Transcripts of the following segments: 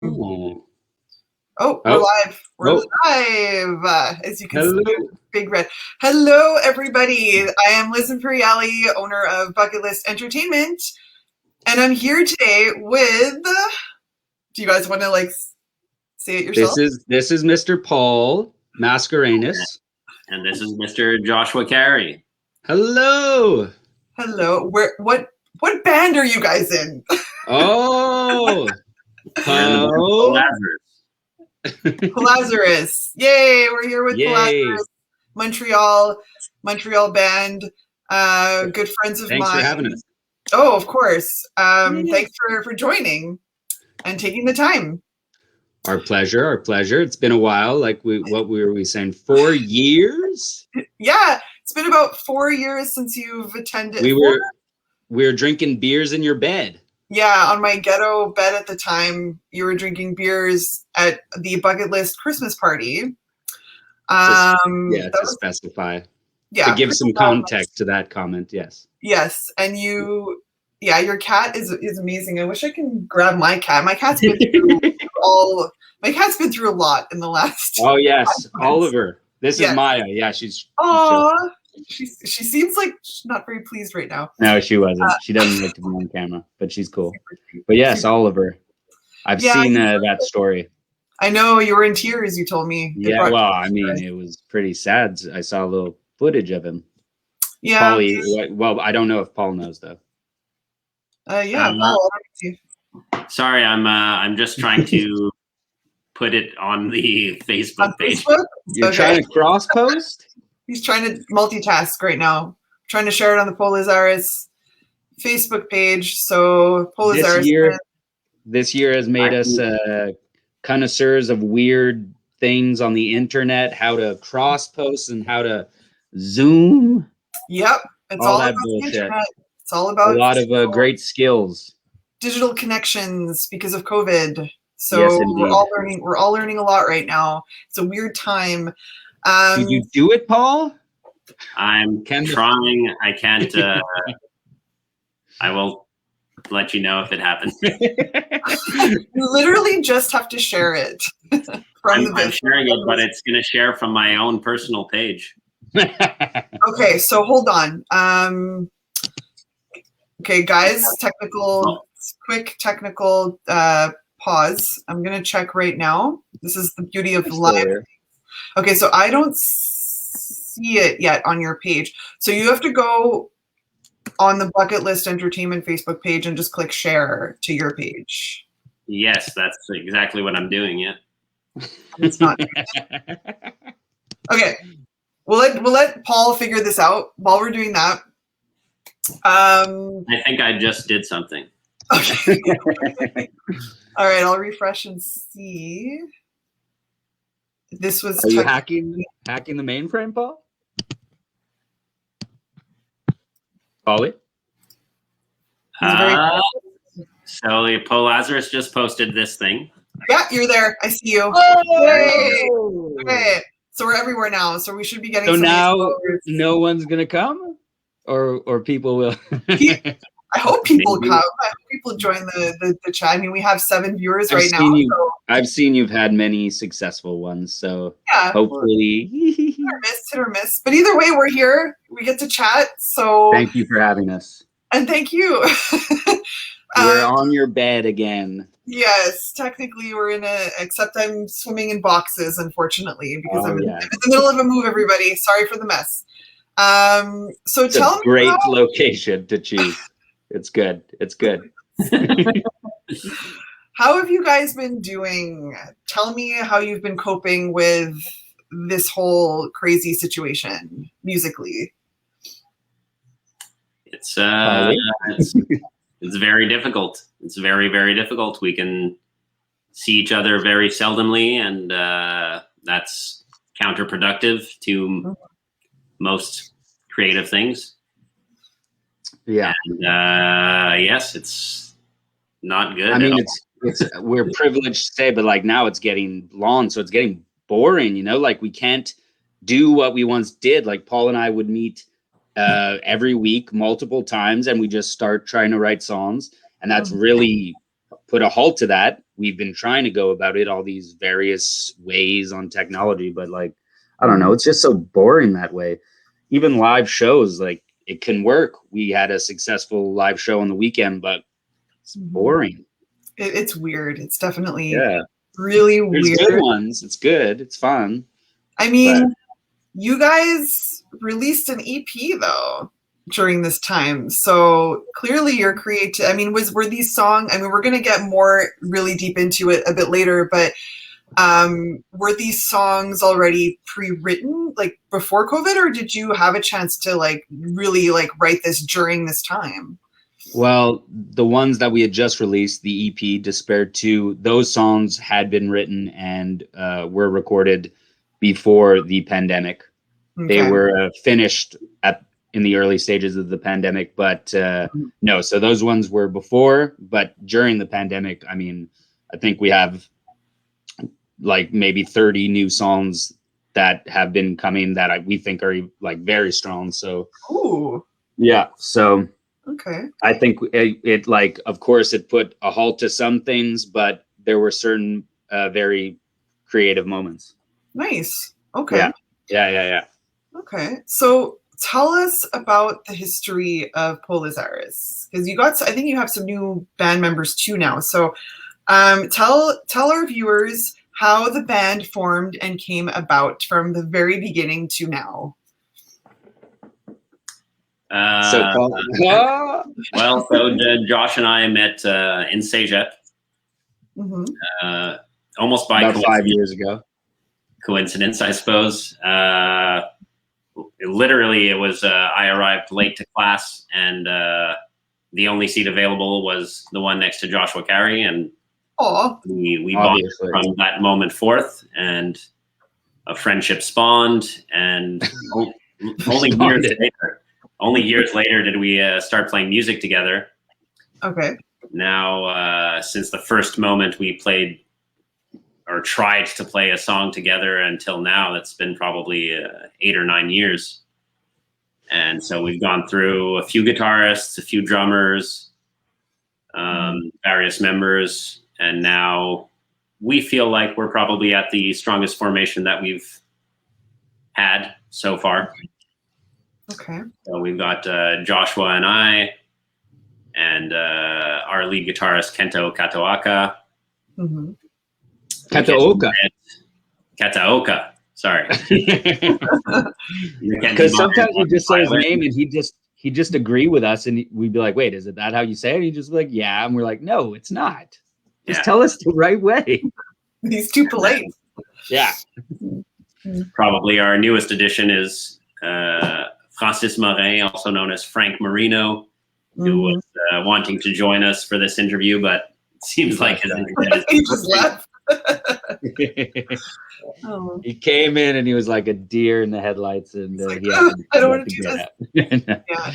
Oh, Oh, we're live. We're live. As you can see, big red. Hello, everybody. I am Liz Imperiali, owner of Bucketlist Entertainment, and I'm here today with. Do you guys want to say it yourself? This is Mr. Paul Mascarenhas, and this is Mr. Joshua Carey. Hello. Hello. What band are you guys in? Oh. Po Lazarus. Po Lazarus. Yay, we're here with Po Lazarus. Montreal band. Good friends of mine. Thanks for having us. Oh, of course. Thanks for joining and taking the time. Our pleasure. It's been a while. What were we saying? 4 years? Yeah, it's been about 4 years since you've attended. We were drinking beers in your bed. Yeah, on my ghetto bed at the time, you were drinking beers at the Bucketlist Christmas party. To specify. Yeah. To give some context to that comment, yes. Yes, and your cat is amazing. I wish I can grab my cat. My cat's been through my cat's been through a lot in the last. Oh yes, Oliver. This is Maya. Yeah, she's. She seems like she's not very pleased right now. No, she wasn't. She doesn't like to be on camera, but she's cool. But yes, Oliver. I've seen that story. I know, you were in tears, you told me. Yeah, well, I mean, it was pretty sad. I saw a little footage of him. Yeah. Well, I don't know if Paul knows though. Paul. Sorry, I'm just trying to put it on the Facebook page. Facebook? You're trying to cross post? He's trying to multitask right now. Trying to share it on the Po Lazarus Facebook page. So Po Lazarus. This year has made us connoisseurs of weird things on the internet, how to cross post and how to Zoom. Yep. It's all about the internet. It's all about a lot of great skills. Digital connections because of COVID. So yes, we're all learning a lot right now. It's a weird time. Did you do it, Paul? I'm trying. I can't. I will let you know if it happens. You literally just have to share it. I'm sharing it, but it's going to share from my own personal page. Okay, so hold on. Okay, guys, quick technical pause. I'm going to check right now. This is the beauty of live. Okay, so I don't see it yet on your page. So you have to go on the Bucketlist Entertainment Facebook page and just click share to your page. Yes, that's exactly what I'm doing, yeah. It's not. Okay, we'll let Paul figure this out while we're doing that. I think I just did something. Okay. All right, I'll refresh and see. This was. Are you hacking the mainframe, Paul? Paulie? So the Po Lazarus just posted this thing. Yeah, you're there. I see you. Oh! Okay. So we're everywhere now. So we should be getting. So now no one's gonna come, or people will. I hope people come. I hope people join the chat. I mean, we have 7 viewers right now. I've seen you've had many successful ones, so hopefully hit or miss. But either way, we're here. We get to chat. So thank you for having us. And thank you. We're on your bed again. Yes, technically we're except I'm swimming in boxes, unfortunately, because I'm in the middle of a move, everybody. Sorry for the mess. So it's a great location to choose. It's good. How have you guys been doing? Tell me how you've been coping with this whole crazy situation musically. It's very difficult. It's very, very difficult. We can see each other very seldomly, and that's counterproductive to most creative things. Yeah. And, yes, it's not good. I mean, we're privileged to say, but now it's getting long, so it's getting boring. We can't do what we once did. Paul and I would meet every week, multiple times, and we just start trying to write songs, and that's really put a halt to that. We've been trying to go about it all these various ways on technology, but like, I don't know, it's just so boring that way. Even live shows, like it can work. We had a successful live show on the weekend, but it's boring. It's weird. It's definitely Yeah. really There's weird. good ones. It's good. It's fun. I mean, you guys released an EP though during this time, so clearly you're creative. I mean, were these songs? I mean, we're gonna get more really deep into it a bit later, but were these songs already pre-written like before COVID, or did you have a chance to like really like write this during this time? Well, the ones that we had just released, the EP Despair 2, those songs had been written and were recorded before the pandemic. Okay. They were finished in the early stages of the pandemic, but no, so those ones were before, but during the pandemic, I mean, I think we have like maybe 30 new songs that have been coming that we think are like very strong. So, ooh, yeah, so okay. I think it like, of course, it put a halt to some things, but there were certain very creative moments. Nice. Okay. Yeah. Okay. So tell us about the history of Po Lazarus, because I think you have some new band members too now. So tell our viewers how the band formed and came about from the very beginning to now. So Josh and I met in Seja, almost by about 5 years ago. Coincidence, I suppose. Literally, it was I arrived late to class, and the only seat available was the one next to Joshua Carey, and we bonded from that moment forth, and a friendship spawned, and only years later did we start playing music together. Okay. Now, since the first moment we played or tried to play a song together until now, that's been probably 8 or 9 years. And so we've gone through a few guitarists, a few drummers, various members, and now we feel like we're probably at the strongest formation that we've had so far. Okay. So we've got Joshua and I, and our lead guitarist Kento Kataoka. Kataoka. Sorry. Because sometimes you just say his name and he just agree with us, and we'd be like, "Wait, is it that how you say it?" And he just be like, "Yeah," and we're like, "No, it's not. Just tell us the right way." He's too polite. Yeah. Probably our newest addition is Francis Morin, also known as Frank Marino, who was wanting to join us for this interview, but it seems like he just left. He came in and he was like a deer in the headlights, and like, I don't want to do this. Yeah.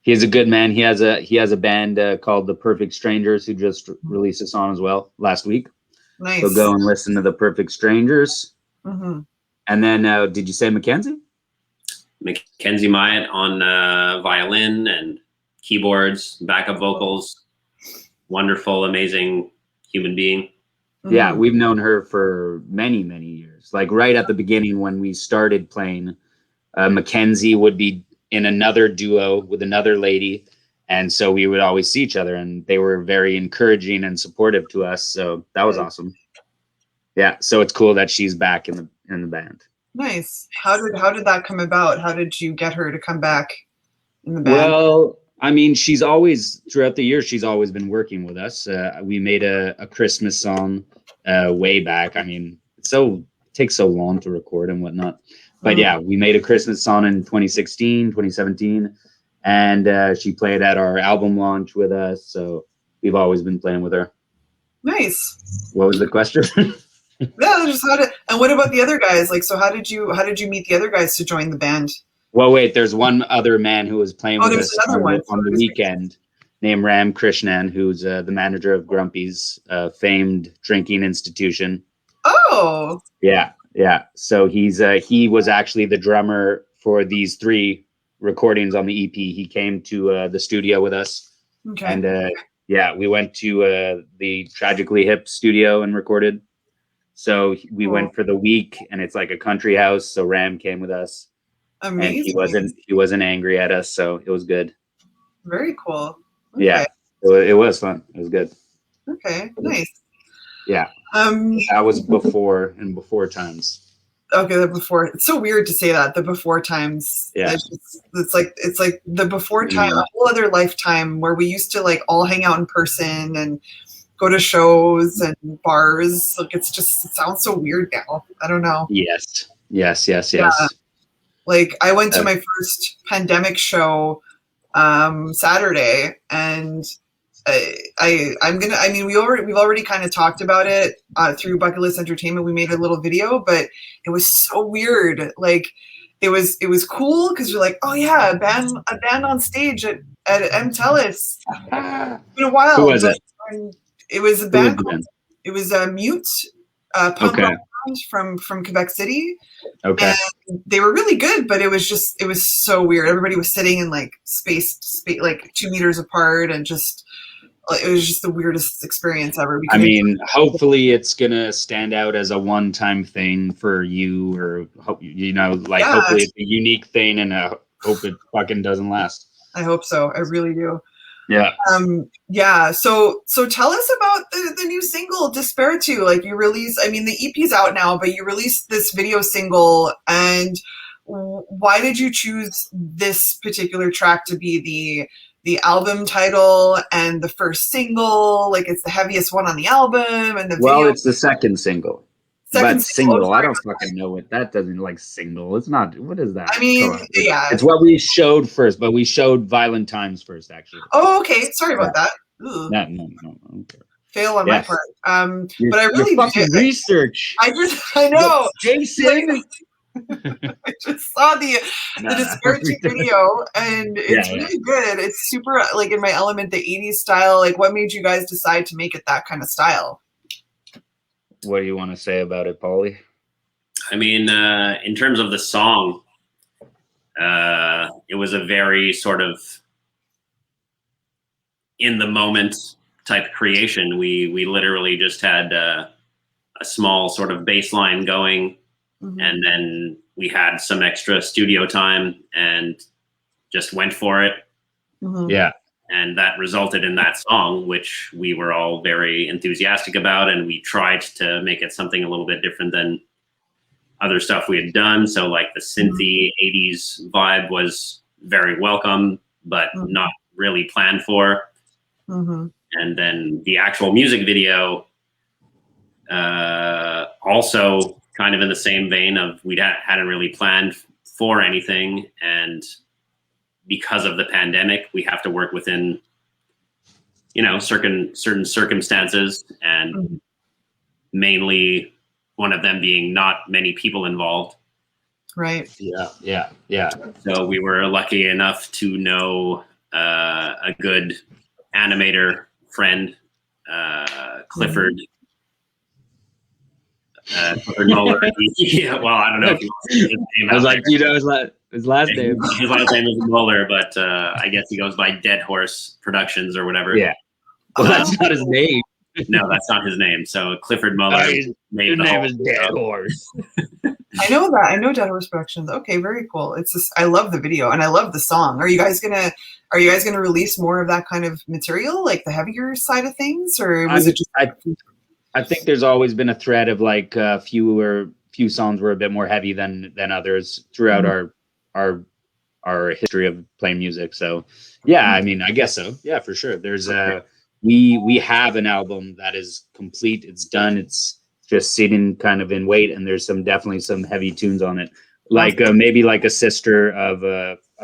He's a good man. He has a band called The Perfect Strangers, who just released a song as well last week. Nice. So go and listen to The Perfect Strangers. And then did you say Mackenzie Myatt on violin and keyboards, backup vocals. Wonderful, amazing human being. Yeah, we've known her for many, many years. Like right at the beginning when we started playing, Mackenzie would be in another duo with another lady. And so we would always see each other, and they were very encouraging and supportive to us. So that was awesome. Yeah. So it's cool that she's back in the band. Nice. How did that come about? How did you get her to come back in the band? Well, I mean, she's always, throughout the years, she's always been working with us. We made a Christmas song way back. I mean, it takes so long to record and whatnot. But yeah, we made a Christmas song in 2016, 2017. And she played at our album launch with us. So we've always been playing with her. Nice. What was the question? Yeah, just and what about the other guys? Like, so how did you meet the other guys to join the band? Well, wait, there's one other man who was playing with us on the weekend named Ram Krishnan, who's the manager of Grumpy's famed drinking institution. Oh. Yeah. So he was actually the drummer for these 3 recordings on the EP. He came to the studio with us. Okay. And Yeah, we went to the Tragically Hip studio and recorded. So we went for the week, and it's like a country house. So Ram came with us, Amazing. and he wasn't angry at us, so it was good. Very cool. Okay. Yeah, it was fun. It was good. Okay, nice. Yeah, that was before times. Okay, the before. It's so weird to say that, the before times. Yeah. It's like the before time, a whole other lifetime where we used to like all hang out in person and go to shows and bars. Like it sounds so weird now. I don't know. Yes. Yeah. Like I went to my first pandemic show Saturday, and we've already kind of talked about it through Bucketlist Entertainment. We made a little video, but it was so weird. Like it was cool because you're like, oh yeah, a band on stage at MTELUS. It's been a while. Who was it? It was a band. It was a Mute punk rock band from Quebec City. Okay. And they were really good, but it was so weird. Everybody was sitting in like space like 2 meters apart, and it was just the weirdest experience ever. I mean, hopefully it's gonna stand out as a one-time thing for you, or hopefully it's a unique thing, and I hope it fucking doesn't last. I hope so. I really do. Yeah. Yeah. So tell us about the new single, Despair 2. Like you released, I mean, the EP's out now, but you released this video single, and why did you choose this particular track to be the album title and the first single? Like it's the heaviest one on the album, and the video. Well, it's the second single. Single. I don't fucking know what that doesn't like single. It's not. What is that? I mean, yeah. It's what we showed first, but we showed Violent Times first, actually. Oh, okay. Sorry about that. Ooh. No. Okay. Fail on my part. But I really did research. I know. Jason. I just saw the Despair 2 video, and it's really good. It's super like in my element, the 80s style. Like what made you guys decide to make it that kind of style? What do you want to say about it, Paulie? I mean, in terms of the song, it was a very sort of in the moment type creation. We literally just had a small sort of bass line going, and then we had some extra studio time and just went for it. Yeah. And that resulted in that song, which we were all very enthusiastic about. And we tried to make it something a little bit different than other stuff we had done. So like the synthy 80s vibe was very welcome, but not really planned for. And then the actual music video, also kind of in the same vein of we hadn't really planned for anything. And because of the pandemic, we have to work within, certain circumstances, and mainly one of them being not many people involved. Right. Yeah. So we were lucky enough to know a good animator friend, Clifford. Clifford Muller. Yeah, well, I don't know if he wants to say his name. I was like, his last name. His last name is Muller, but I guess he goes by Dead Horse Productions or whatever. Yeah. Well, that's not his name. No, that's not his name. So Clifford Muller. His name is Dead Horse. I know that. I know Dead Horse Productions. Okay, very cool. It's just I love the video and I love the song. Are you guys gonna release more of that kind of material, like the heavier side of things, or was it just? I think there's always been a thread of like few songs were a bit more heavy than others throughout our history of playing music. So yeah, I mean, I guess so. Yeah, for sure. There's we have an album that is complete. It's done. It's just sitting kind of in wait, and there's definitely some heavy tunes on it, like maybe like a sister of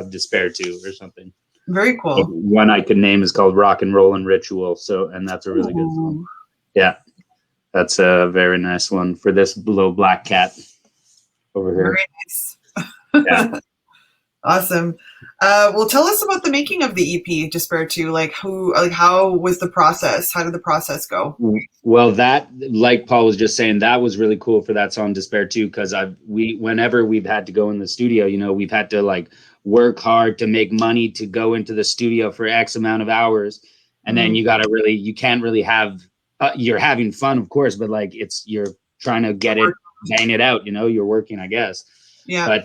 Despair 2 or something. Very cool. One I could name is called Rock and Roll and Ritual. So, and that's a really good song. Yeah. That's a very nice one for this little black cat over here. Very nice. Yeah. Awesome. Well, tell us about the making of the EP, Despair 2. How was the process? How did the process go? Well, that, like Paul was just saying, that was really cool for that song Despair 2, because whenever we've had to go in the studio, we've had to like work hard to make money to go into the studio for X amount of hours. And then you can't really have, you're having fun, of course, but like you're trying to bang it out, you're working, I guess. Yeah.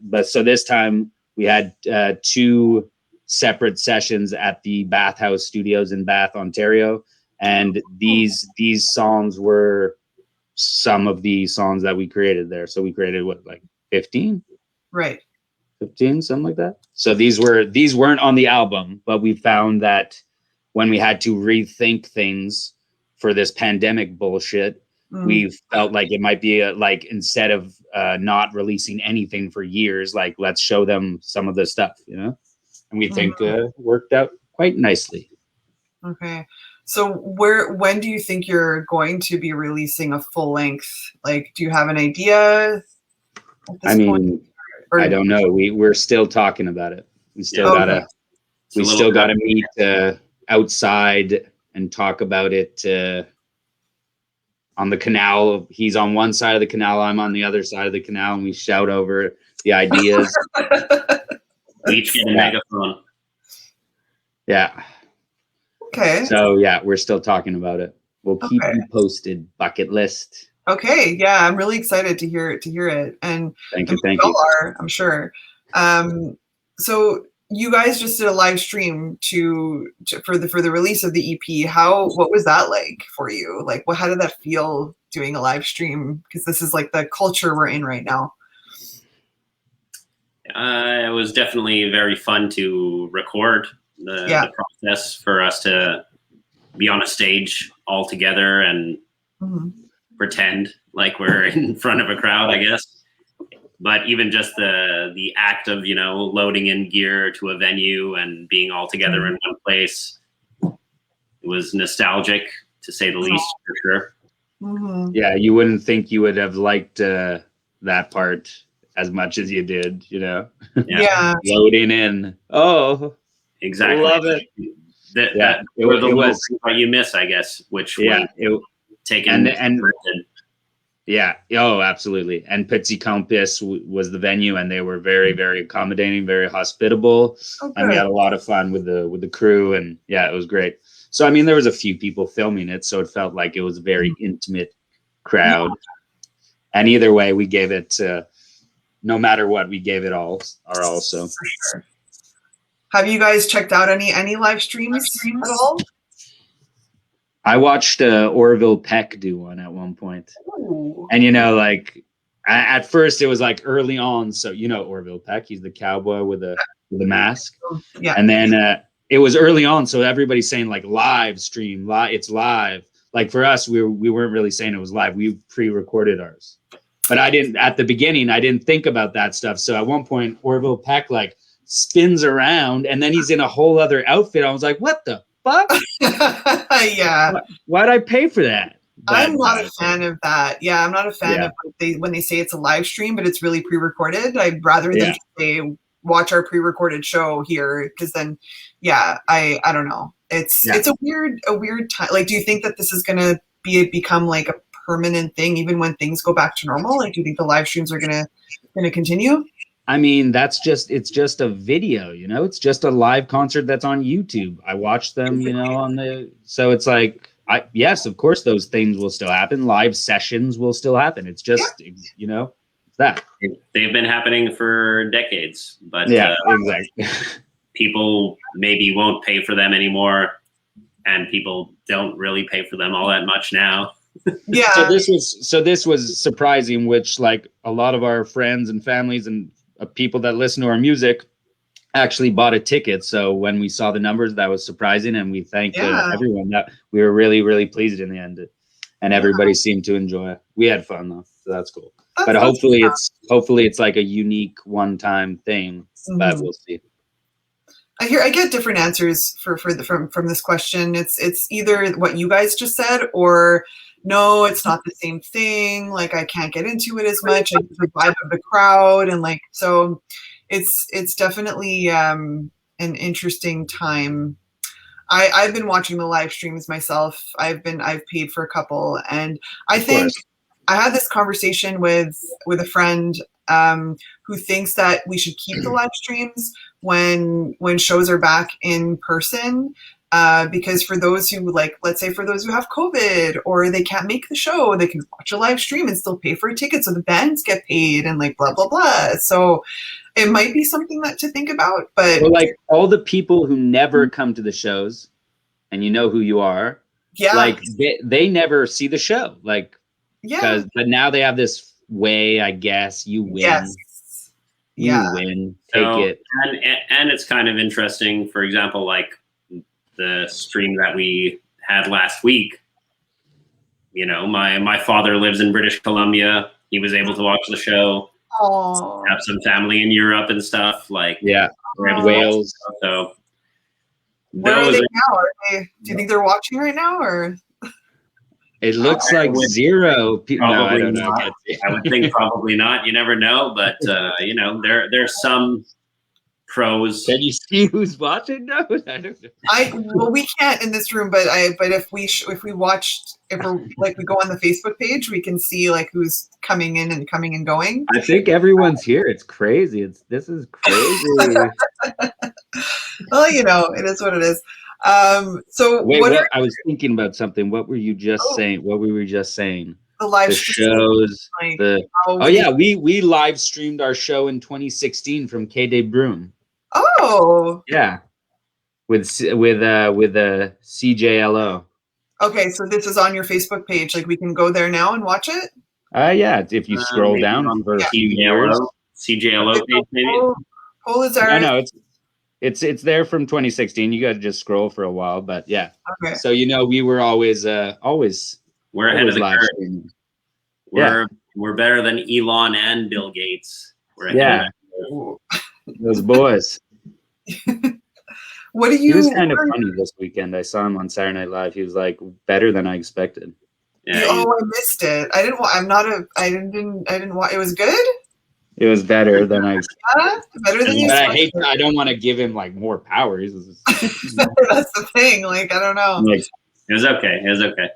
But so this time we had 2 separate sessions at the Bathhouse Studios in Bath, Ontario. And these songs were some of the songs that we created there. So we created 15? Right. 15, something like that. So these weren't on the album, but we found that when we had to rethink things for this pandemic bullshit, we felt like it might be instead of not releasing anything for years, like let's show them some of the stuff, and we think worked out quite nicely. Okay. So when do you think you're going to be releasing a full length? Like, do you have an idea at this point? I don't know. We're still talking about it. We still gotta meet outside and talk about it on the canal. He's on one side of the canal, I'm on the other side of the canal, and we shout over the ideas. We each get a megaphone. Yeah. Okay. So yeah, we're still talking about it. We'll keep you posted. Bucket list. Okay. Yeah, I'm really excited to hear it. And thank you. Are, I'm sure. So you guys just did a live stream for the release of the EP. What was that like for you? Like, how did that feel doing a live stream? Because this is like the culture we're in right now. It was definitely very fun to record the process, for us to be on a stage all together and pretend like we're in front of a crowd, I guess. But even just the act of, loading in gear to a venue and being all together in one place, it was nostalgic, to say the least, for sure. Yeah, you wouldn't think you would have liked that part as much as you did, Yeah. Loading in. Oh, exactly. Love it. That were the was what you miss, I guess, which taken and yeah. Oh, absolutely. And Pizzi Campus was the venue, and they were very, very accommodating, very hospitable. Okay. And we had a lot of fun with the crew, and yeah, it was great. So, I mean, there was a few people filming it, so it felt like it was a very intimate crowd. And either way, we gave it, no matter what, we gave it our all. So, for sure. Have you guys checked out any live streams at all? I watched Orville Peck do one at one point. Ooh. And, at first it was like early on. So, Orville Peck, he's the cowboy with the mask. Yeah. And then it was early on. So everybody's saying like live stream, it's live. Like for us, we weren't really saying it was live. We pre-recorded ours. But at the beginning, I didn't think about that stuff. So at one point, Orville Peck spins around and then he's in a whole other outfit. I was like, what the fuck? Yeah. Why'd I pay for that? I'm not a fan of that. Yeah, I'm not a fan of when they say it's a live stream, but it's really pre-recorded. I'd rather than say watch our pre-recorded show here, because then, I don't know. It's a weird time. Like, do you think that this is gonna become like a permanent thing, even when things go back to normal? Like, do you think the live streams are gonna continue? I mean, it's just a video, it's just a live concert that's on YouTube. I watched them, so it's like, yes, of course, those things will still happen. Live sessions will still happen. It's just, that. They've been happening for decades, but exactly. People maybe won't pay for them anymore, and people don't really pay for them all that much now. Yeah. So this was surprising, which like a lot of our friends and families and people that listen to our music actually bought a ticket. So when we saw the numbers, that was surprising, and we thank everyone. That we were really, really pleased in the end, and everybody seemed to enjoy it. We had fun though, so that's cool. But hopefully it's like a unique one-time thing. But we'll see. I get different answers from this question. It's either what you guys just said, or no, it's not the same thing. Like, I can't get into it as much. I get the vibe of the crowd, and like, so it's definitely an interesting time. I've been watching the live streams myself. I've paid for a couple, and I think I had this conversation with a friend who thinks that we should keep the live streams when shows are back in person. because for those who let's say for those who have COVID or they can't make the show, they can watch a live stream and still pay for a ticket, so the bands get paid and like blah blah blah. So it might be something that to think about. But like all the people who never come to the shows, and you know who you are, like they never see the show, like but now they have this way, I guess. You win. Yes. You win. Take it. And it's kind of interesting. For example, like the stream that we had last week, you know, my father lives in British Columbia. He was able to watch the show. Oh. Have some family in Europe and stuff. Like Wales. So where are they now? Do you think they're watching right now, or? It looks like zero people. No, I don't know. I would think probably not. You never know, but you know, there's some pros. Can you see who's watching? No, I don't know. Well, we can't in this room, but if we watched, if we're like we go on the Facebook page, we can see like who's coming in and going. I think everyone's here. It's crazy. This is crazy. Well, you know, it is what it is. So wait, I was thinking about something. What were you just saying? What were we just saying? The live shows. We live streamed our show in 2016 from Quai des Brumes. Oh. Yeah. With CJLO. Okay, so this is on your Facebook page. Like we can go there now and watch it. Yeah. If you scroll down for CJLO page, maybe. Po Lazarus. No, it's there from 2016. You got to just scroll for a while, but yeah. Okay. So you know, we were always we're ahead of the curve. We're better than Elon and Bill Gates. We're ahead of those boys. What do you? He was kind of funny this weekend. I saw him on Saturday Night Live. He was like better than I expected. Yeah, I missed it. I didn't. I didn't watch. It was good. It was better than I expected. Better than you. I don't want to give him like more powers. That's the thing. Like I don't know. It was okay. It was okay.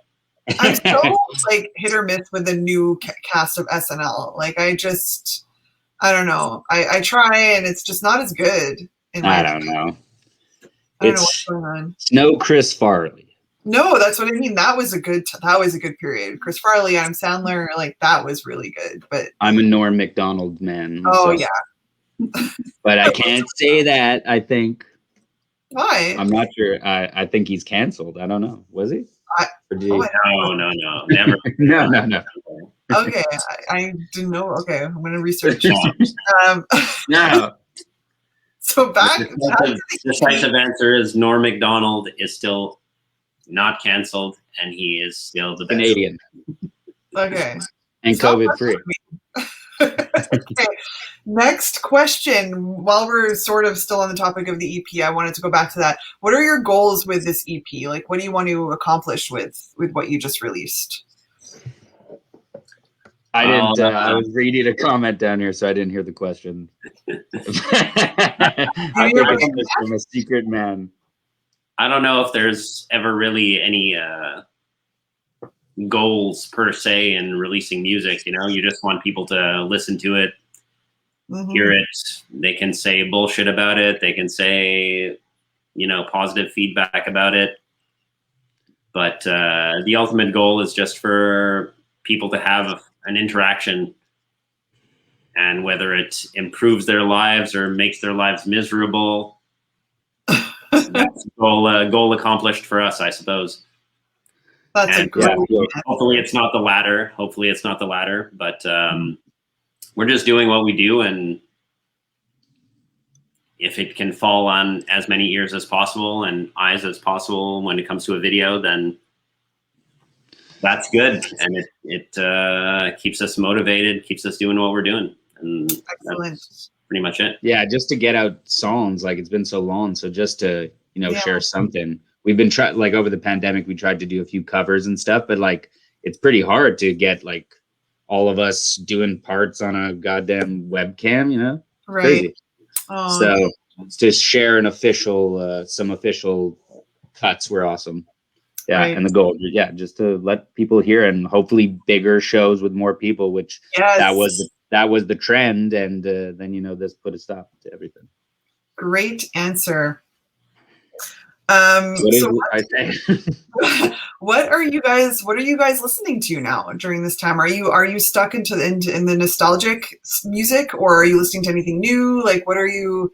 I'm so like hit or miss with the new cast of SNL. Like I don't know. I try and it's just not as good. I don't know. I don't know what's going on. It's no Chris Farley. No, that's what I mean. That was a good period. Chris Farley, Adam Sandler, like that was really good. But I'm a Norm Macdonald man. Oh yeah. But I can't say that. I think. Why? I'm not sure. I think he's canceled. I don't know. Was he? No, never. No. Okay, I didn't know. Okay, I'm gonna research. No. So the decisive answer is Norm Macdonald is still not canceled, and he is still the best. Canadian. Okay. And COVID free. Okay. Next question. While we're sort of still on the topic of the EP, I wanted to go back to that. What are your goals with this EP? Like, what do you want to accomplish with what you just released? I didn't. I was reading a comment down here, so I didn't hear the question. I think it's from a secret man. I don't know if there's ever really any goals per se in releasing music. You know, you just want people to listen to it, hear it. They can say bullshit about it. They can say, you know, positive feedback about it. But the ultimate goal is just for people to have an interaction, and whether it improves their lives or makes their lives miserable, that's goal accomplished for us, I suppose. That's a great. Hopefully it's not the latter. But we're just doing what we do, and if it can fall on as many ears as possible and eyes as possible when it comes to a video, then that's good, and it keeps us motivated, keeps us doing what we're doing, and that's pretty much it. Yeah, just to get out songs, like it's been so long, so just to share something. We've been trying, like over the pandemic, we tried to do a few covers and stuff, but like it's pretty hard to get like all of us doing parts on a goddamn webcam, Right. Crazy. Oh. So to share an official, some official cuts were awesome. Yeah, right. And the goal, just to let people hear, and hopefully bigger shows with more people, which that was the trend, and then this put a stop to everything. Great answer. I say? What are you guys listening to now during this time? Are you stuck in the nostalgic music, or are you listening to anything new? Like, what are you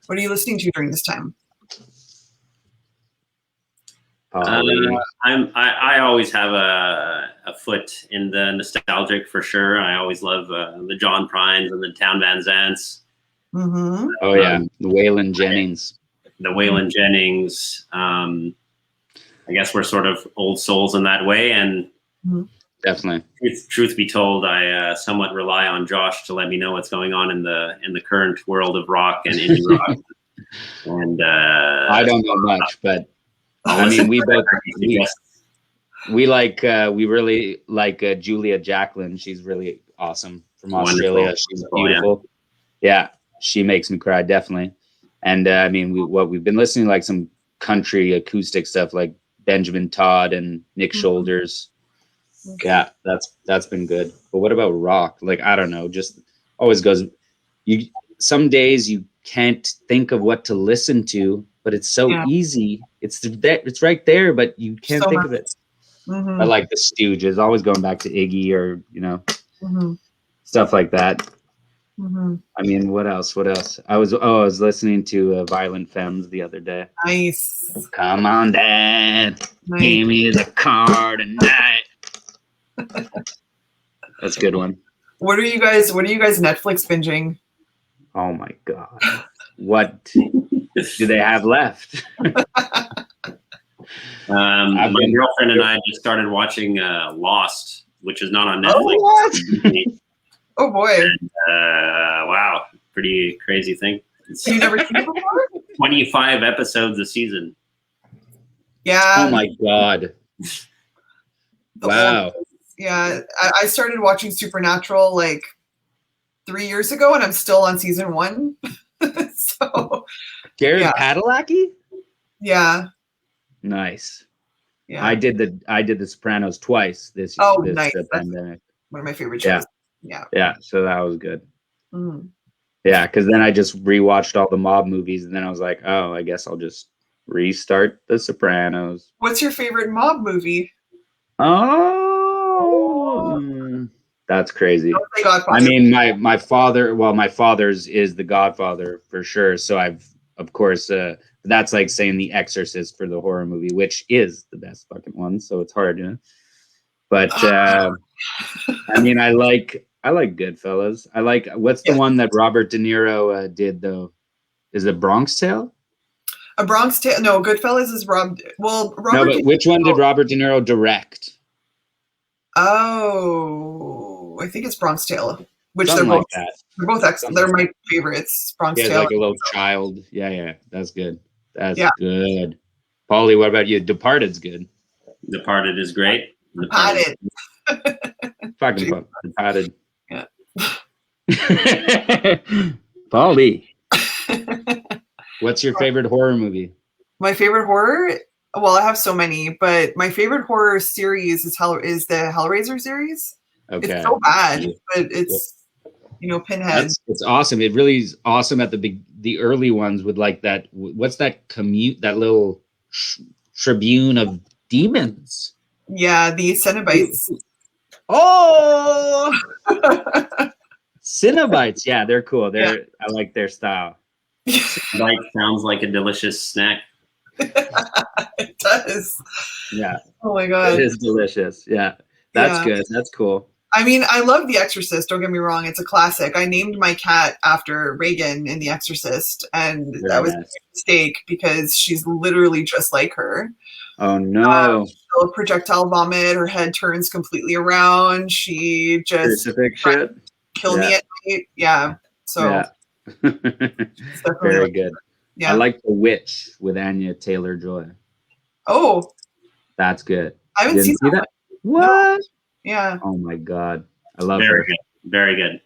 listening to during this time? I always have a foot in the nostalgic for sure. I always love the John Prines and the Town Van Zants. Mm-hmm. Oh yeah, the Waylon Jennings. The Waylon Jennings. I guess we're sort of old souls in that way, and definitely. Truth be told, I somewhat rely on Josh to let me know what's going on in the current world of rock and indie rock. And I don't know much, but I mean, we really like Julia Jacqueline. She's really awesome from Australia. Wonderful. She's beautiful. Yeah, she makes me cry, definitely. And I mean, we've been listening to like some country acoustic stuff, like Benjamin Todd and Nick Shoulders. Okay. Yeah, that's been good. But what about rock? Like, I don't know, just always goes. Some days you can't think of what to listen to, but it's so easy. It's right there, but you can't think of it. I like the Stooges, always going back to Iggy or stuff like that. I mean, what else? I was listening to Violent Femmes the other day. Nice. Come on, Dad. Nice. Give me the car tonight. That's a good one. What are you guys Netflix binging? Oh my God. What do they have left? My girlfriend and I just started watching Lost, which is not on Netflix. Oh, what? Oh boy! And, wow, pretty crazy thing. You never seen it before? 25 episodes a season. Yeah. Oh my God! Wow. Yeah, I started watching Supernatural like 3 years ago, and I'm still on season 1. So. Jared Padalecki? Yeah. Nice. Yeah. I did the Sopranos twice this nice. pandemic. One of my favorite shows. Yeah, so that was good. Yeah, because then I just rewatched all the mob movies, and then I was like, oh, I guess I'll just restart The Sopranos. What's your favorite mob movie? Oh, that's crazy. I mean, my father's is The Godfather for sure. So I've, of course, that's like saying The Exorcist for the horror movie, which is the best fucking one. So it's hard, But I mean, I like Goodfellas. I like, what's the one that Robert De Niro did though? Is it Bronx Tale? A Bronx Tale? No, Goodfellas is Robert. No, but which one did Robert De Niro direct? Oh, I think it's Bronx Tale. Which Something they're like both excellent. They're my favorites. Bronx Tale. Like a little child. Yeah, that's good. That's good. Paulie, what about you? Departed's good. Departed is great. Departed. Fucking Departed. Yeah. Paulie, what's your favorite horror movie? My favorite horror? Well, I have so many, but my favorite horror series is the Hellraiser series. Okay. It's so bad, but it's Pinhead. It's awesome. It really is awesome at the early ones with like that. What's that that little tribune of demons? Yeah, the Cenobites. Oh, Cenobites. Yeah, they're cool. I like their style. Cenobite sounds like a delicious snack. It does. Yeah. Oh my God. It is delicious. Yeah. That's good. That's cool. I mean, I love The Exorcist. Don't get me wrong. It's a classic. I named my cat after Reagan in The Exorcist, and that was a mistake because she's literally just like her. Oh no! She'll projectile vomit. Her head turns completely around. She just kill me at night. Yeah. So very good. Yeah. I like The Witch with Anya Taylor-Joy. Oh, that's good. I haven't seen that. What? No. Yeah. Oh my God, I love her. Good. Very good.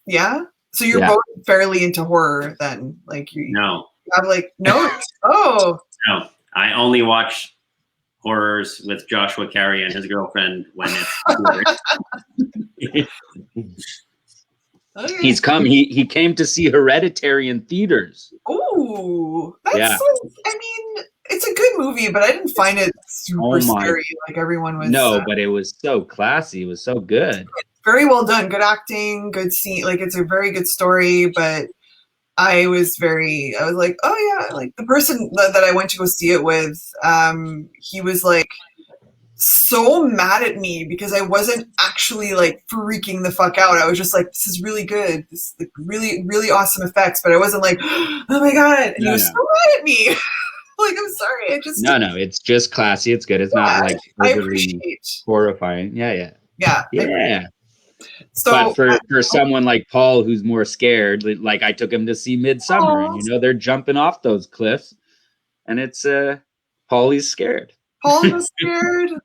Yeah. So you're both fairly into horror then, like you. No. I'm like no. Oh. No, I only watch horrors with Joshua Carey and his girlfriend when it's. Okay. He's come. He came to see Hereditary in theaters. Oh, that's I mean, it's a good good movie, but I didn't find it super scary like everyone was. No, but it was so classy. It was so good. Very well done. Good acting, good scene. Like, it's a very good story, but I was like, oh yeah, like the person that I went to go see it with, he was like so mad at me because I wasn't actually like freaking the fuck out. I was just like, this is really good. This is like really, really awesome effects, but I wasn't like, oh my God. And he was so mad at me. Like, I'm sorry. I just no, it's just classy. It's good. It's not like I appreciate horrifying. Yeah. So, but for someone like Paul, who's more scared, like I took him to see Midsummer, and they're jumping off those cliffs, and it's Paulie's scared. Paul was scared.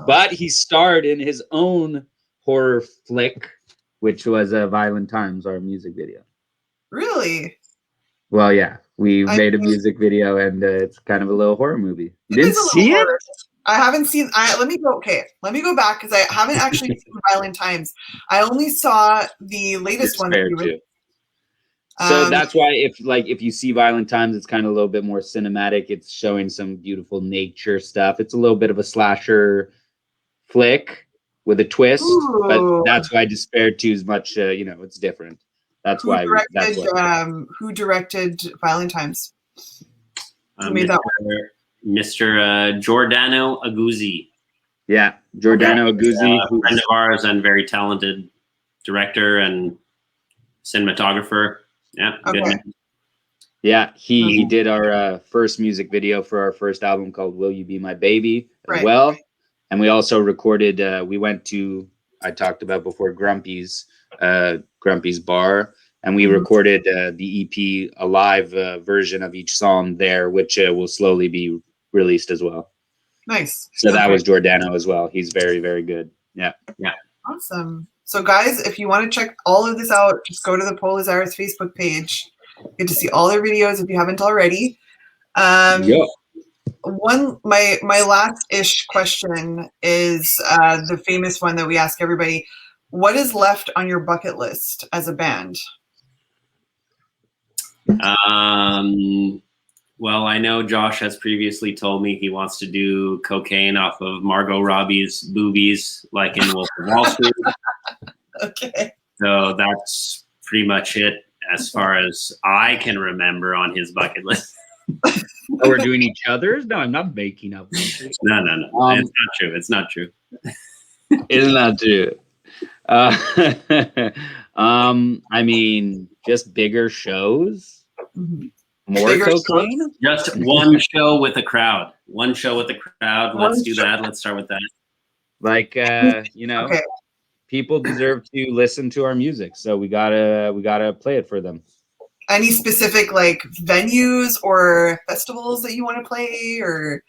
But he starred in his own horror flick, which was Violent Times, our music video. Really? Well, yeah, we made a music video, and it's kind of a little horror movie. You didn't see it? I haven't seen. Let me go back because I haven't actually seen Violent Times. I only saw the latest one. So that's why if you see Violent Times, it's kind of a little bit more cinematic. It's showing some beautiful nature stuff. It's a little bit of a slasher flick with a twist, but that's why Despair 2 is much. It's different. That's why. Who directed Violent Times? Who made that one? Mr. Giordano Aguzzi. Yeah, Giordano Aguzzi, a friend of ours and very talented director and cinematographer. Yeah, good. Yeah, he did our first music video for our first album called "Will You Be My Baby" as well, and we also recorded. I talked about before Grumpy's bar, and we recorded the EP, a live version of each song there, which will slowly be released as well. Nice. So that was Giordano as well. He's very, very good. Yeah. Awesome. So guys, if you want to check all of this out, just go to the Po Lazarus Facebook page. Get to see all their videos if you haven't already. My last-ish question is the famous one that we ask everybody. What is left on your bucket list as a band? Well, I know Josh has previously told me he wants to do cocaine off of Margot Robbie's boobies, like in Wolf of Wall Street. Okay. So that's pretty much it as far as I can remember on his bucket list. We're doing each other's? No, I'm not making up. No. It's not true. It's not true. It's not true. I mean, just bigger shows. Mm-hmm. More bigger cocaine? shows. Just one show with a crowd. One show with a crowd. Let's do that. Let's start with that. Like, Okay. People deserve to listen to our music, so we gotta play it for them. Any specific like venues or festivals that you want to play or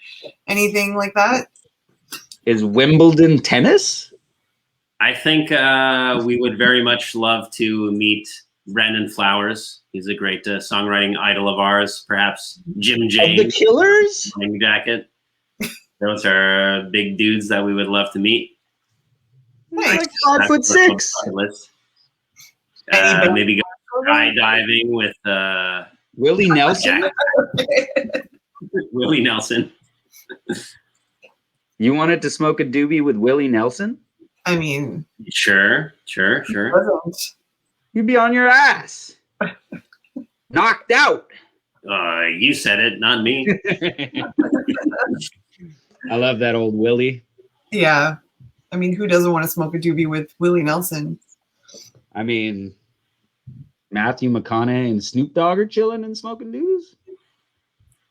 anything like that? Is Wimbledon tennis? I think we would very much love to meet Brandon Flowers. He's a great songwriting idol of ours. Perhaps Jim James. Of the Killers? Jacket. Those are big dudes that we would love to meet. Nice. Like 5'6". Maybe go skydiving with Willie Nelson. Willie Nelson. You wanted to smoke a doobie with Willie Nelson? I mean, sure. You'd be on your ass, knocked out. You said it, not me. I love that old Willie. Yeah. I mean, who doesn't want to smoke a doobie with Willie Nelson? I mean, Matthew McConaughey and Snoop Dogg are chilling and smoking doobies.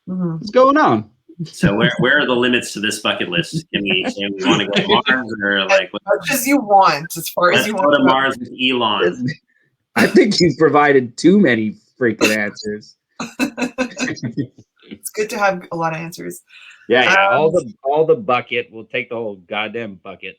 Mm-hmm. What's going on? So where are the limits to this bucket list? Can we say we want to go to Mars or like as much as you want, as far as you want to go to Mars with Elon? I think you've provided too many freaking answers. It's good to have a lot of answers. Yeah. All the bucket. We'll take the whole goddamn bucket.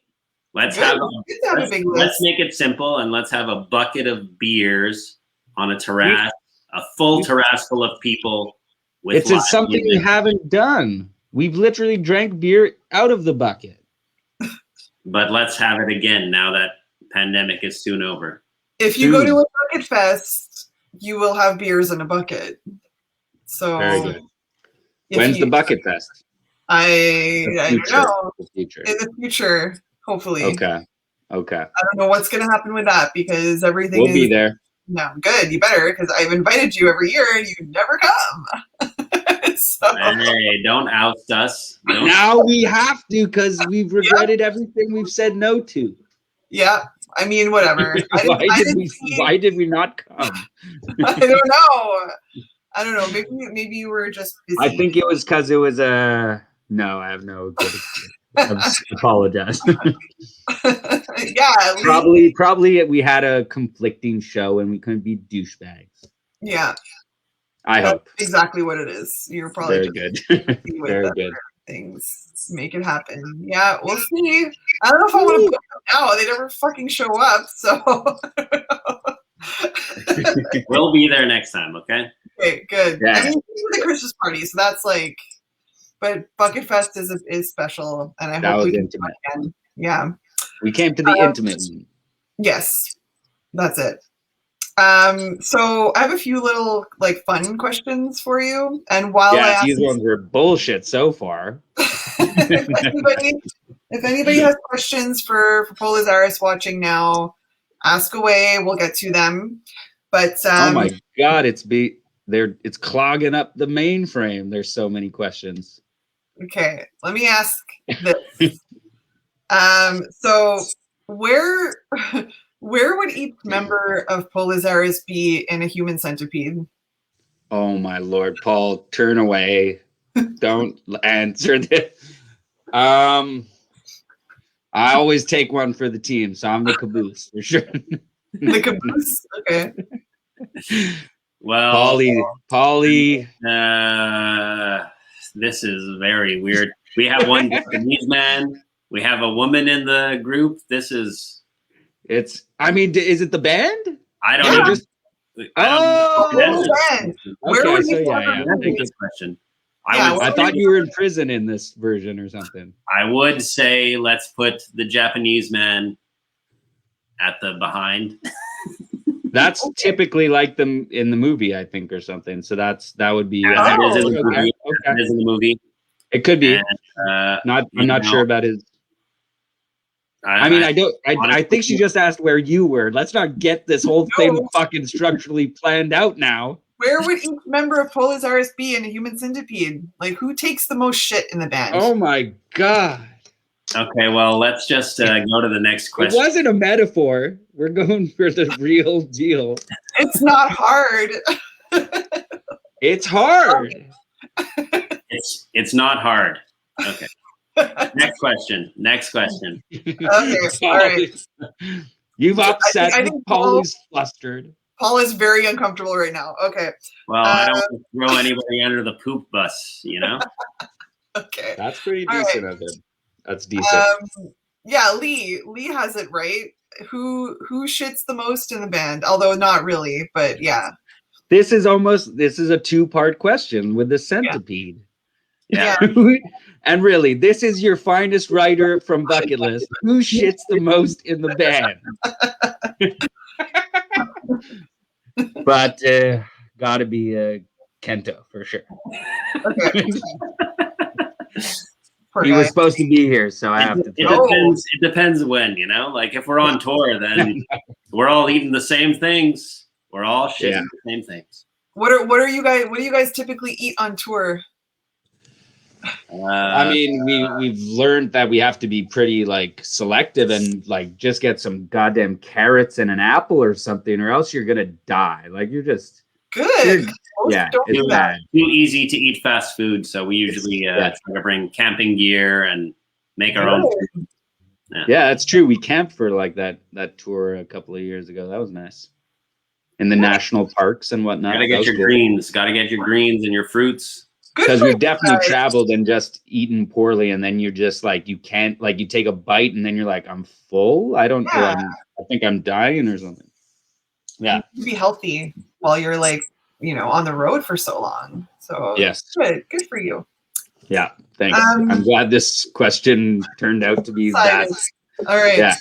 Let's make it simple and let's have a bucket of beers on a terrace, a full terrace full of people. It's something we haven't done. We've literally drank beer out of the bucket. But let's have it again now that pandemic is soon over. If you go to a bucket fest, you will have beers in a bucket. So very good. When's the Bucket Fest? I don't know. The future. In the future, hopefully. Okay. I don't know what's going to happen with that because everything We'll be there. No, good. You better, because I've invited you every year and you never come. So. Hey, don't oust us. Now we have to because we've regretted everything we've said no to. Yeah, I mean, whatever. Why did we not come? I don't know. Maybe you were just busy. I think it was because it was a. No, I have no good excuse. I apologize. Yeah. Probably we had a conflicting show and we couldn't be douchebags. Yeah. I hope. Exactly what it is. You're probably very good. Very good. Things make it happen. Yeah, we'll see. I don't know if I want to book them now. They never fucking show up. So we'll be there next time. Okay. Okay. Good. Yeah. I mean, the Christmas party. So that's like. But Bucket Fest is special, and I hope we can do it again. Yeah. We came to the intimate one. Yes, that's it. So I have a few little like fun questions for you, and while I ask these ones are bullshit so far. if anybody has questions for Po Lazarus watching now, ask away. We'll get to them. But oh my God, it's clogging up the mainframe. There's so many questions. Okay, let me ask this. So where would each member of Po Lazarus be in a human centipede? Oh my Lord, Paul, turn away. Don't answer this. I always take one for the team, so I'm the caboose for sure. The caboose? Okay. Well, Paulie. This is very weird. We have one Japanese man. We have a woman in the group. Is it the band? I don't know. Band. Where would you take this question? I thought you were in prison in this version or something. I would say let's put the Japanese man at the behind. That's typically like them in the movie, I think, or something. So that would be. It is in the movie. It could be. I'm not sure about his. I think she just asked where you were. Let's not get this whole thing fucking structurally planned out now. Where would each member of Po Lazarus be in a human centipede? Like, who takes the most shit in the band? Oh my God. Okay, well, let's just go to the next question. It wasn't a metaphor. We're going for the real deal. It's not hard. It's hard. It's not hard. Okay. Next question. Okay, all right. You've upset me. Paul is flustered. Paul is very uncomfortable right now. Okay. Well, I don't want to throw anybody under the poop bus, you know? Okay. That's pretty decent of him. That's decent. Yeah, Lee has it right. Who shits the most in the band? Although not really, but yeah. This is a two-part question with the centipede. Yeah. And really, this is your finest writer from Bucketlist. Who shits the most in the band? But gotta be Kento for sure. Okay. He was supposed to be here, so I have to. It depends when, you know. Like if we're on tour, then we're all eating the same things. We're all shitting the same things. What do you guys typically eat on tour? We've learned that we have to be pretty like selective and like just get some goddamn carrots and an apple or something, or else you're gonna die. Like you're just good. It's bad. Too easy to eat fast food, so we usually try to bring camping gear and make our own food. Yeah, that's true. We camped for like that tour a couple of years ago. That was nice. In the national parks and whatnot. Gotta get your greens. Gotta get your greens and your fruits. Because we've definitely traveled and just eaten poorly, and then you're just like you can't like you take a bite and then you're like I'm full. I think I'm dying or something. Yeah, you be healthy while you're like on the road for so long. So yes, good for you. Yeah, thanks. I'm glad this question turned out to be that. All right. Yeah.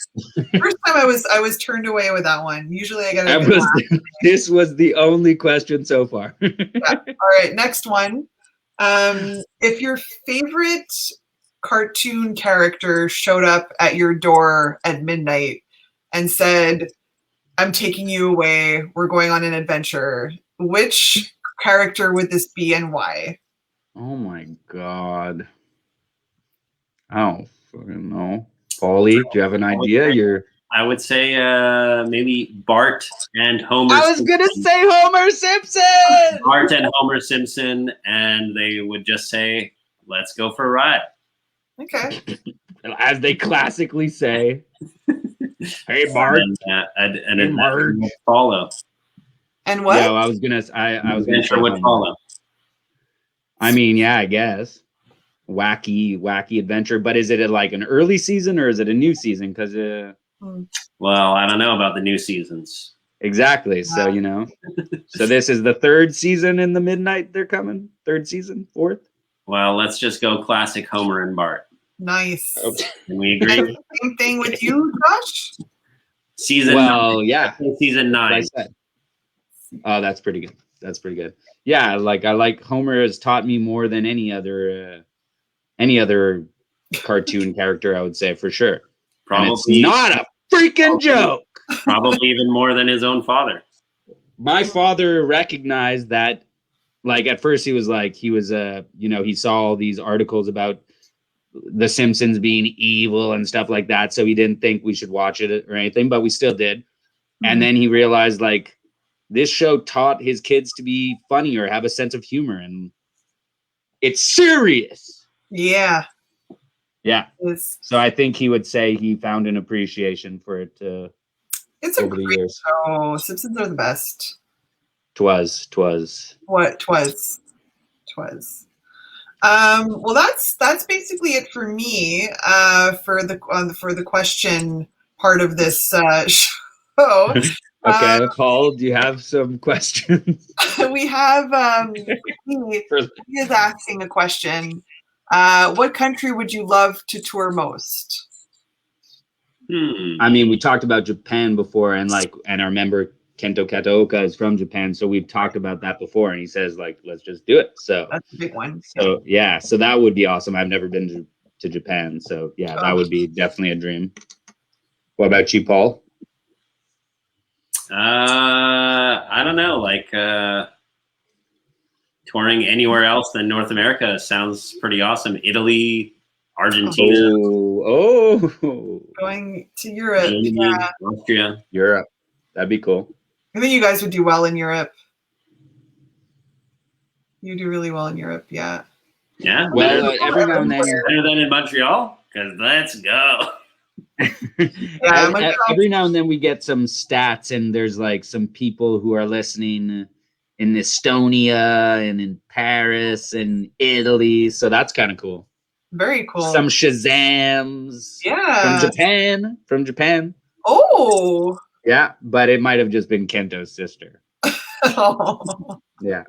First time I was turned away with that one. Usually I get This was the only question so far. Yeah. All right, next one. If your favorite cartoon character showed up at your door at midnight and said, I'm taking you away, we're going on an adventure, which character would this be and why? Oh my god. I don't fucking know. Paulie, do you have an idea? I would say maybe Bart and Homer. I was gonna say Homer Simpson. Bart and Homer Simpson, and they would just say, "Let's go for a ride." Okay. As they classically say. Hey, Bart. And an adventure would follow. And what? Yeah, I was gonna Adventure would follow. I mean, yeah, I guess. Wacky adventure. But is it like an early season or is it a new season? Because well, I don't know about the new seasons. Exactly. So, you know. So this is the third season in the midnight they're coming? Third season? Fourth? Well, let's just go classic Homer and Bart. Nice. Okay. Can we agree? Same thing with you, Josh? Season 9. I said. Oh, that's pretty good. That's pretty good. Yeah, like I like Homer has taught me more than any other cartoon character, I would say, for sure. Probably it's not a freaking joke. Probably even more than his own father. My father recognized that, like, at first he was he saw all these articles about the Simpsons being evil and stuff like that, so he didn't think we should watch it or anything, but we still did. Mm-hmm. And then he realized, like, this show taught his kids to be funny or have a sense of humor, and it's serious. Yeah. Yeah. So I think he would say he found an appreciation for it it's a great show. Simpsons are the best. Twas. What? Twas. Well, that's basically it for me for the question part of this show. Okay, Paul, do you have some questions? We have he is asking a question. What country would you love to tour most? I mean, we talked about Japan before, and I remember Kento Kataoka is from Japan, so we've talked about that before, and he says, like, let's just do it. So that's a big one. So yeah, so that would be awesome. I've never been to Japan, so yeah, that would be definitely a dream. What about you, Paul? I don't know, like touring anywhere else than North America sounds pretty awesome. Italy, Argentina. Going to Europe. Germany, yeah. Austria. Europe. That'd be cool. I think you guys would do well in Europe. You do really well in Europe, yeah. Yeah. Well, every now and then. Better than in Montreal? Because let's go. Yeah, every now and then we get some stats, and there's like some people who are listening in Estonia and in Paris and Italy, so that's kind of cool. Very cool. Some Shazams. Yeah. From Japan. Oh. Yeah, but it might have just been Kento's sister. Oh. Yeah.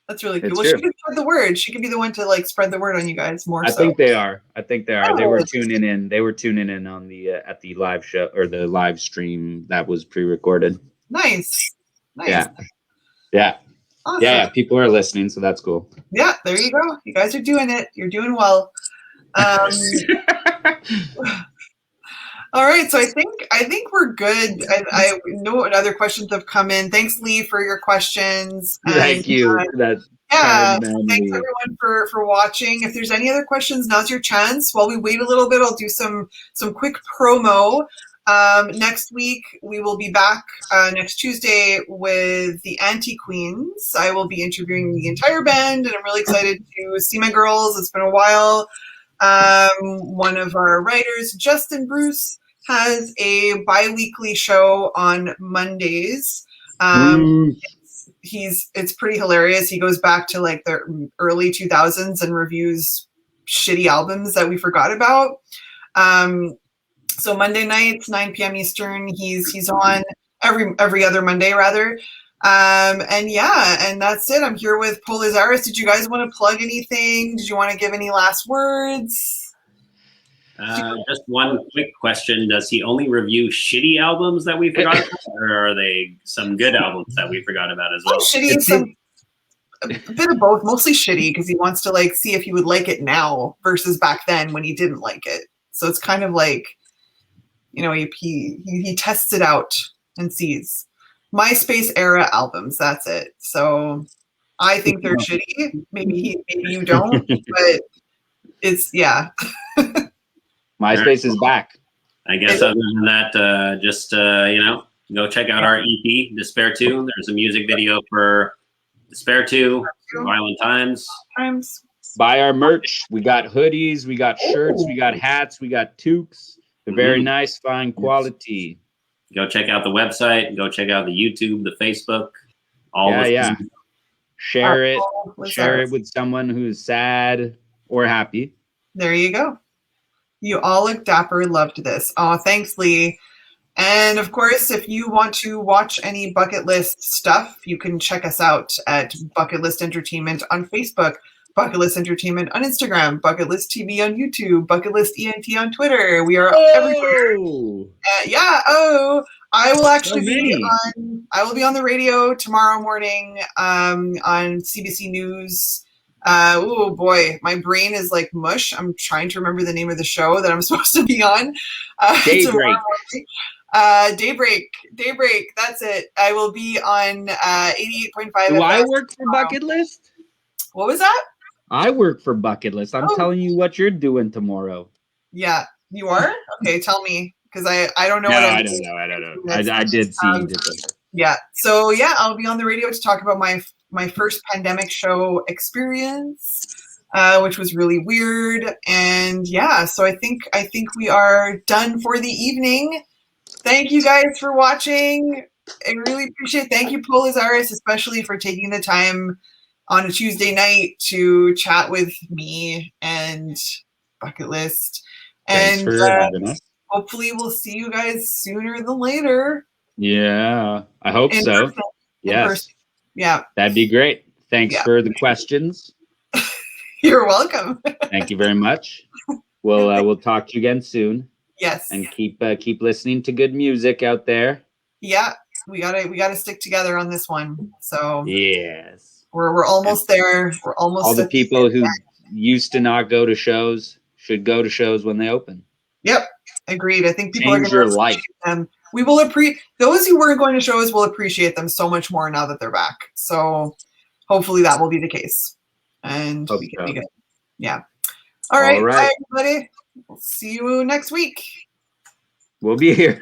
That's really cool. Well, she can spread the word. She could be the one to like spread the word on you guys more. I think they are. Oh, they were tuning in. They were tuning in on the at the live show or the live stream that was pre-recorded. Nice. Yeah. Awesome. Yeah. People are listening, so that's cool. Yeah, there you go. You guys are doing it. You're doing well. All right, so I think we're good. I know what other questions have come in. Thanks, Lee, for your questions. Thank you. Thanks everyone for watching. If there's any other questions, now's your chance. While we wait a little bit, I'll do some quick promo. Next week we will be back next Tuesday with the Anti-Queens. I will be interviewing the entire band, and I'm really excited to see my girls. It's been a while. One of our writers, Justin Bruce, has a bi-weekly show on Mondays. It's pretty hilarious. He goes back to like the early 2000s and reviews shitty albums that we forgot about. So Monday nights, 9 p.m. Eastern, he's on every other Monday rather. And that's it. I'm here with Po Lazarus. Did you guys want to plug anything? Did you want to give any last words? Just one quick question. Does he only review shitty albums that we forgot about, or are they some good albums that we forgot about as well? a bit of both, mostly shitty because he wants to like see if he would like it now versus back then when he didn't like it. So it's kind of like, you know, he tests it out and sees. MySpace era albums, that's it. So I think they're shitty. Maybe you don't, but it's yeah. MySpace is back. I guess other than that, just you know, go check out our EP, Despair 2. There's a music video for Despair 2, Violent Times. Buy our merch. We got hoodies, we got shirts, we got hats, we got toques. They're very nice, fine quality. Go check out the website. Go check out the YouTube, the Facebook. Share it. Share it with someone who's sad or happy. There you go. You all look dapper. Loved this. Oh, thanks, Lee. And of course, if you want to watch any Bucket List stuff, you can check us out at Bucketlist Entertainment on Facebook, Bucketlist Entertainment on Instagram, Bucketlist TV on YouTube, Bucketlist ENT on Twitter. We are everywhere. I will actually I will be on the radio tomorrow morning on CBC News. Oh boy, my brain is like mush. I'm trying to remember the name of the show that I'm supposed to be on. Daybreak. That's it. I will be on 88.5. Do I work for Bucketlist? What was that? I work for Bucketlist. I'm telling you what you're doing tomorrow. Yeah, you are? Okay, tell me, because I don't know. No, I don't know. I did see you did that. Yeah. So yeah, I'll be on the radio to talk about my first pandemic show experience, which was really weird. And yeah, so I think we are done for the evening. Thank you guys for watching. I really appreciate it. Thank you, Po Lazarus, especially for taking the time on a Tuesday night to chat with me and Bucketlist. And hopefully we'll see you guys sooner than later. Yeah, I hope so. Yes. Yeah. That'd be great. Thanks for the questions. You're welcome. Thank you very much. We'll talk to you again soon. Yes. And keep listening to good music out there. Yeah. We gotta stick together on this one. So yes. We're almost there. We're almost all the people who used to not go to shows should go to shows when they open. Yep. Agreed. I think people Change are going your life. Them. We will appreciate those who weren't going to shows will appreciate them so much more now that they're back. So hopefully that will be the case. And we can be good. Yeah. All right. Bye, everybody. We'll see you next week. We'll be here.